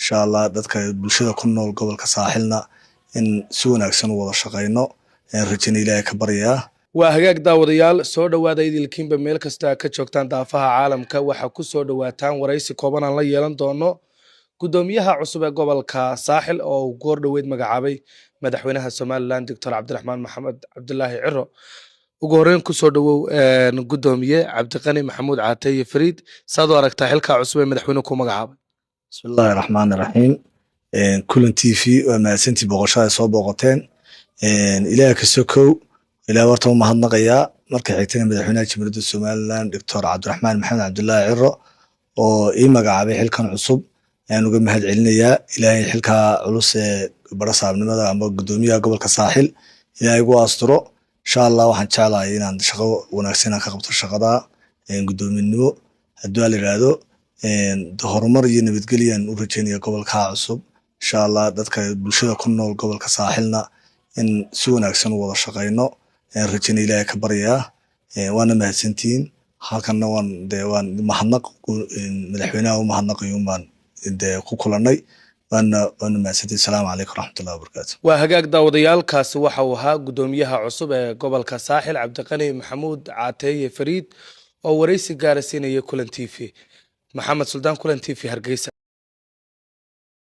insha Allah dadka bulshada ku nool gobolka saaxilna in si wanaagsan u wada shaqeyno rajayna Ilaahay ka baryaa. waa hagaag daawadayaal soo dhawaada idilkiinba meel kasta ka joogtaan daafaha caalamka waxa ku soo dhawaataan waraysi kooban aan la yeelan doono gudoomiyaha cusub ee gobolka saaxil oo uu goor dhaweyd magacaabay madaxweynaha Somaliland Dr. Cabdiraxmaan Maxamed Cabdullaahi Ciro. ugu horreyn ku soo dhawow gudoomiye Cabdiqani Maxamuud Caataye Fariid saad u aragtaa xilka cusub ee madaxweynuhu ku magacaabay. Bismillahir Rahmaanir Rahiim. Kulan TV waa maasantii boqoshada soo booqateen. Ilaahay ka sokow ilaahay warta ma hadnaqayaa markay xigtay madaxweynaha Jamhuuriyadda Somaliland Dr. Cabdiraxmaan Maxamed Cabdullaahi Ciro oo ii magacaabay xilkan cusub ayaan uga mahad celinayaa. Ilaahay xilka culus ee barasaabnimada ama gudoomiyaha gobolka saaxil ilaahay ugu asturo. insha Allah waxaan jeclahay inaan shaqo wanaagsan ka qabto shaqada gudoominimo haddii la yiraahdo horumar iyo nabadgelyo aan u rajaynayaa gobolka cusub. insha Allah dadka bulshada ku nool gobolka saaxilna in si wanaagsan u wada shaqeyno rajayna Ilaahay ka baryaa. waana mahadsantiin halkana waan mahadnaq madaxweynaha u mahadnaqayo baan ku kulanay waana mahadsantiin. Assalaamu calaykum waraxmatullaahi wabarakaatuh. waa hagaag daawadayaal kaasi waxa uu ahaa gudoomiyaha cusub ee gobolka saaxil Cabdiqani Maxamuud Caataye Fariid oo waraysi gaarsiinaya Kulan TV. Maxamed Suldaan, Kulan TV, Hargeysa.